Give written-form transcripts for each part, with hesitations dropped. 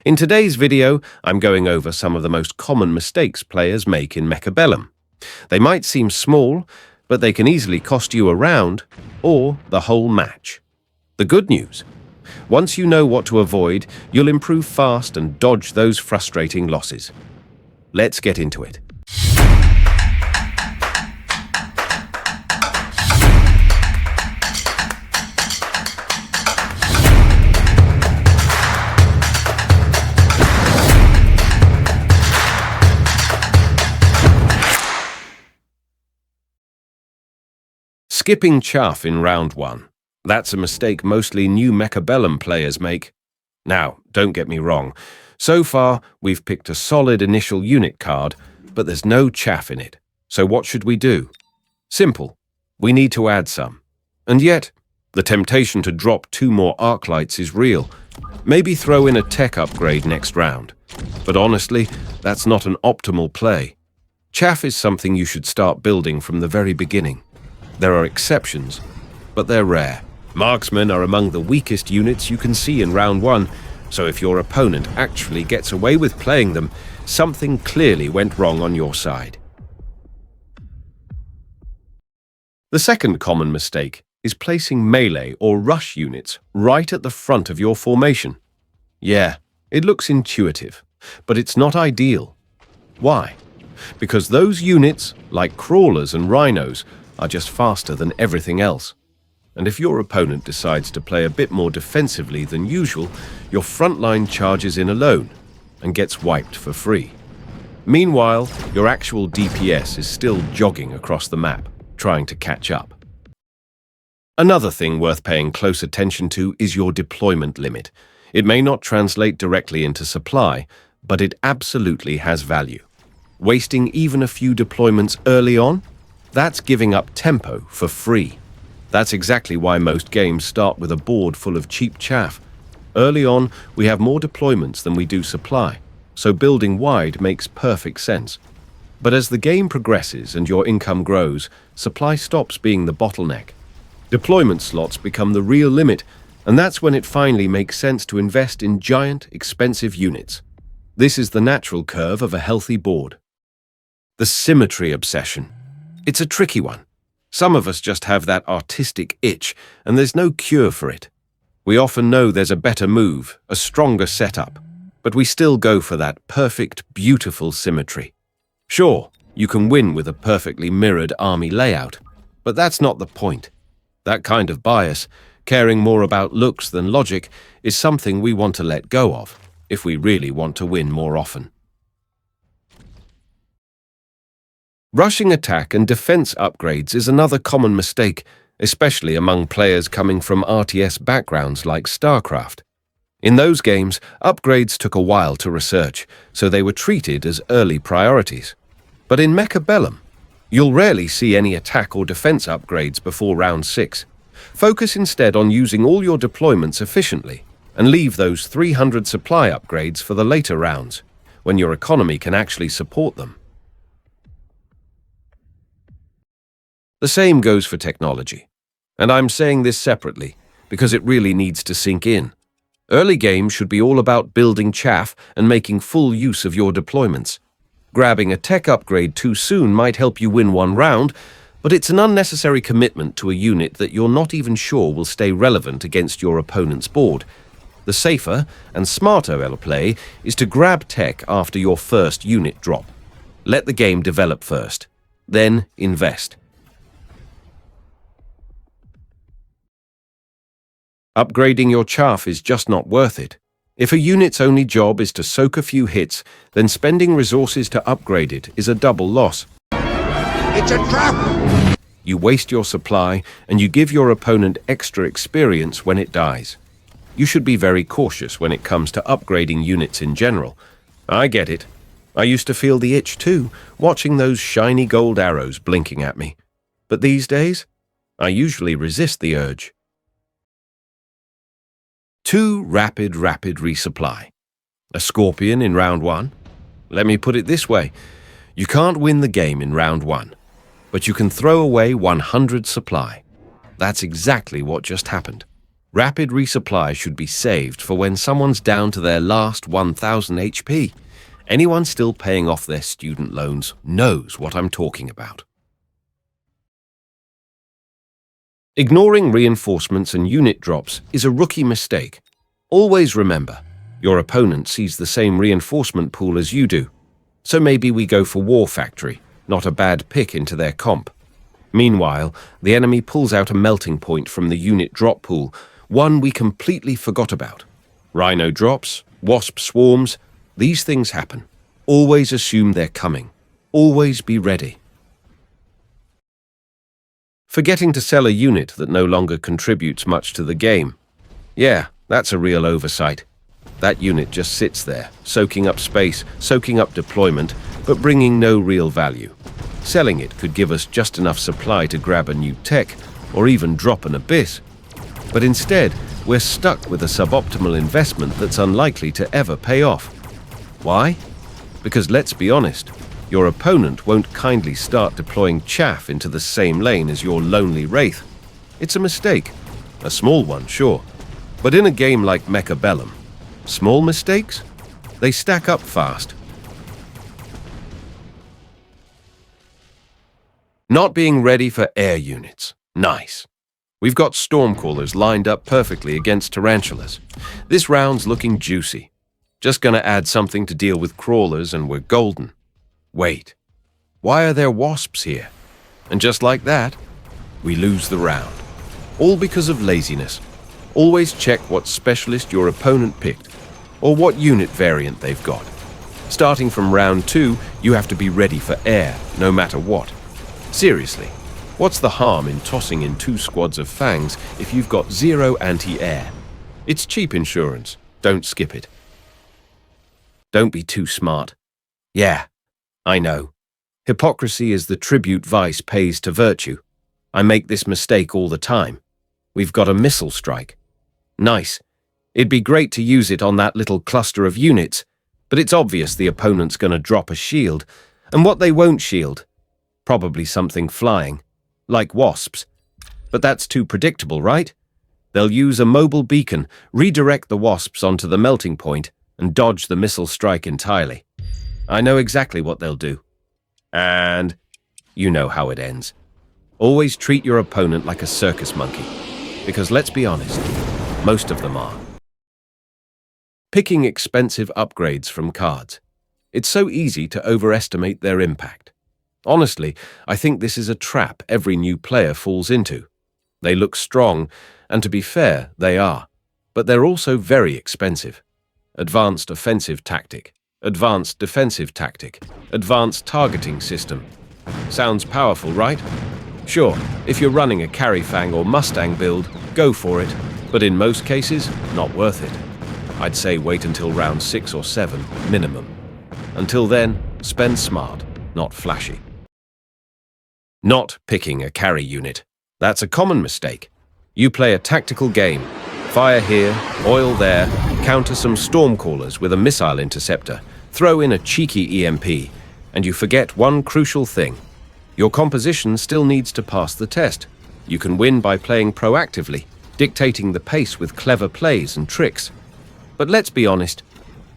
In today's video, I'm going over some of the most common mistakes players make in Mechabellum. They might seem small, but they can easily cost you a round or the whole match. The good news: once you know what to avoid, you'll improve fast and dodge those frustrating losses. Let's get into it. Skipping chaff in round 1. That's a mistake mostly new Mechabellum players make. Now, don't get me wrong. So far, we've picked a solid initial unit card, but there's no chaff in it. So what should we do? Simple. We need to add some. And yet, the temptation to drop 2 more arc lights is real. Maybe throw in a tech upgrade next round. But honestly, that's not an optimal play. Chaff is something you should start building from the very beginning. There are exceptions, but they're rare. Marksmen are among the weakest units you can see in round 1, so if your opponent actually gets away with playing them, something clearly went wrong on your side. The second common mistake is placing melee or rush units right at the front of your formation. Yeah, it looks intuitive, but it's not ideal. Why? Because those units, like crawlers and rhinos, are just faster than everything else. And if your opponent decides to play a bit more defensively than usual, your front line charges in alone and gets wiped for free. Meanwhile, your actual DPS is still jogging across the map, trying to catch up. Another thing worth paying close attention to is your deployment limit. It may not translate directly into supply, but it absolutely has value. Wasting even a few deployments early on? That's giving up tempo for free. That's exactly why most games start with a board full of cheap chaff. Early on, we have more deployments than we do supply, so building wide makes perfect sense. But as the game progresses and your income grows, supply stops being the bottleneck. Deployment slots become the real limit, and that's when it finally makes sense to invest in giant, expensive units. This is the natural curve of a healthy board. The symmetry obsession. It's a tricky one. Some of us just have that artistic itch, and there's no cure for it. We often know there's a better move, a stronger setup, but we still go for that perfect, beautiful symmetry. Sure, you can win with a perfectly mirrored army layout, but that's not the point. That kind of bias, caring more about looks than logic, is something we want to let go of, if we really want to win more often. Rushing attack and defense upgrades is another common mistake, especially among players coming from RTS backgrounds like StarCraft. In those games, upgrades took a while to research, so they were treated as early priorities. But in Mechabellum, you'll rarely see any attack or defense upgrades before round 6. Focus instead on using all your deployments efficiently, and leave those 300 supply upgrades for the later rounds, when your economy can actually support them. The same goes for technology. And I'm saying this separately, because it really needs to sink in. Early games should be all about building chaff and making full use of your deployments. Grabbing a tech upgrade too soon might help you win one round, but it's an unnecessary commitment to a unit that you're not even sure will stay relevant against your opponent's board. The safer and smarter play is to grab tech after your first unit drop. Let the game develop first, then invest. Upgrading your chaff is just not worth it. If a unit's only job is to soak a few hits, then spending resources to upgrade it is a double loss. It's a trap! You waste your supply, and you give your opponent extra experience when it dies. You should be very cautious when it comes to upgrading units in general. I get it. I used to feel the itch too, watching those shiny gold arrows blinking at me. But these days, I usually resist the urge. Too rapid resupply. A scorpion in round 1? Let me put it this way. You can't win the game in round 1, but you can throw away 100 supply. That's exactly what just happened. Rapid resupply should be saved for when someone's down to their last 1000 HP. Anyone still paying off their student loans knows what I'm talking about. Ignoring reinforcements and unit drops is a rookie mistake. Always remember, your opponent sees the same reinforcement pool as you do. So maybe we go for War Factory, not a bad pick into their comp. Meanwhile, the enemy pulls out a melting point from the unit drop pool, one we completely forgot about. Rhino drops, wasp swarms, these things happen. Always assume they're coming. Always be ready. Forgetting to sell a unit that no longer contributes much to the game. Yeah, that's a real oversight. That unit just sits there, soaking up space, soaking up deployment, but bringing no real value. Selling it could give us just enough supply to grab a new tech, or even drop an abyss. But instead, we're stuck with a suboptimal investment that's unlikely to ever pay off. Why? Because let's be honest, your opponent won't kindly start deploying chaff into the same lane as your lonely wraith. It's a mistake. A small one, sure. But in a game like Mechabellum, small mistakes? They stack up fast. Not being ready for air units. Nice. We've got Stormcallers lined up perfectly against Tarantulas. This round's looking juicy. Just gonna add something to deal with crawlers and we're golden. Wait, why are there wasps here? And just like that, we lose the round. All because of laziness. Always check what specialist your opponent picked, or what unit variant they've got. Starting from round 2, you have to be ready for air, no matter what. Seriously, what's the harm in tossing in 2 squads of fangs if you've got 0 anti-air? It's cheap insurance, don't skip it. Don't be too smart. Yeah, I know. Hypocrisy is the tribute vice pays to virtue. I make this mistake all the time. We've got a missile strike. Nice. It'd be great to use it on that little cluster of units, but it's obvious the opponent's gonna drop a shield. And what they won't shield? Probably something flying, like wasps. But that's too predictable, right? They'll use a mobile beacon, redirect the wasps onto the melting point, and dodge the missile strike entirely. I know exactly what they'll do. And you know how it ends. Always treat your opponent like a circus monkey. Because let's be honest, most of them are. Picking expensive upgrades from cards. It's so easy to overestimate their impact. Honestly, I think this is a trap every new player falls into. They look strong, and to be fair, they are. But they're also very expensive. Advanced offensive tactic. Advanced defensive tactic. Advanced targeting system. Sounds powerful, right? Sure, if you're running a Carry Fang or Mustang build, go for it. But in most cases, not worth it. I'd say wait until round 6 or 7, minimum. Until then, spend smart, not flashy. Not picking a carry unit. That's a common mistake. You play a tactical game. Fire here, oil there, counter some Stormcallers with a missile interceptor, throw in a cheeky EMP, and you forget one crucial thing. Your composition still needs to pass the test. You can win by playing proactively, dictating the pace with clever plays and tricks. But let's be honest,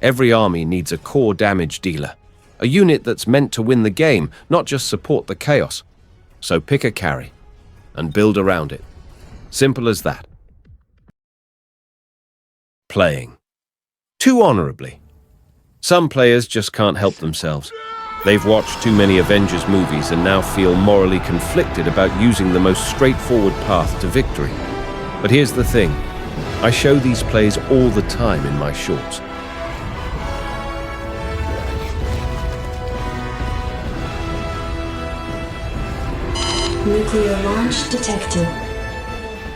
every army needs a core damage dealer, a unit that's meant to win the game, not just support the chaos. So pick a carry, and build around it. Simple as that. Playing. Too honorably. Some players just can't help themselves. They've watched too many Avengers movies and now feel morally conflicted about using the most straightforward path to victory. But here's the thing. I show these plays all the time in my shorts. Nuclear launch detected.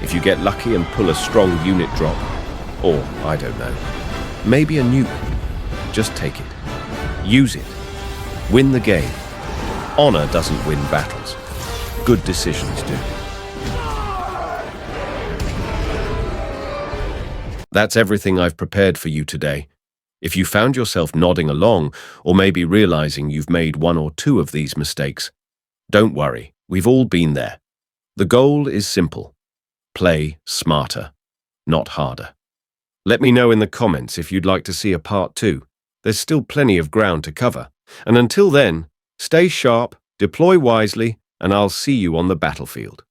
If you get lucky and pull a strong unit drop, or, I don't know, maybe a nuke, just take it. Use it. Win the game. Honor doesn't win battles. Good decisions do. That's everything I've prepared for you today. If you found yourself nodding along, or maybe realizing you've made 1 or 2 of these mistakes, don't worry, we've all been there. The goal is simple. Play smarter. not harder. Let me know in the comments if you'd like to see a part 2. There's still plenty of ground to cover. And until then, stay sharp, deploy wisely, and I'll see you on the battlefield.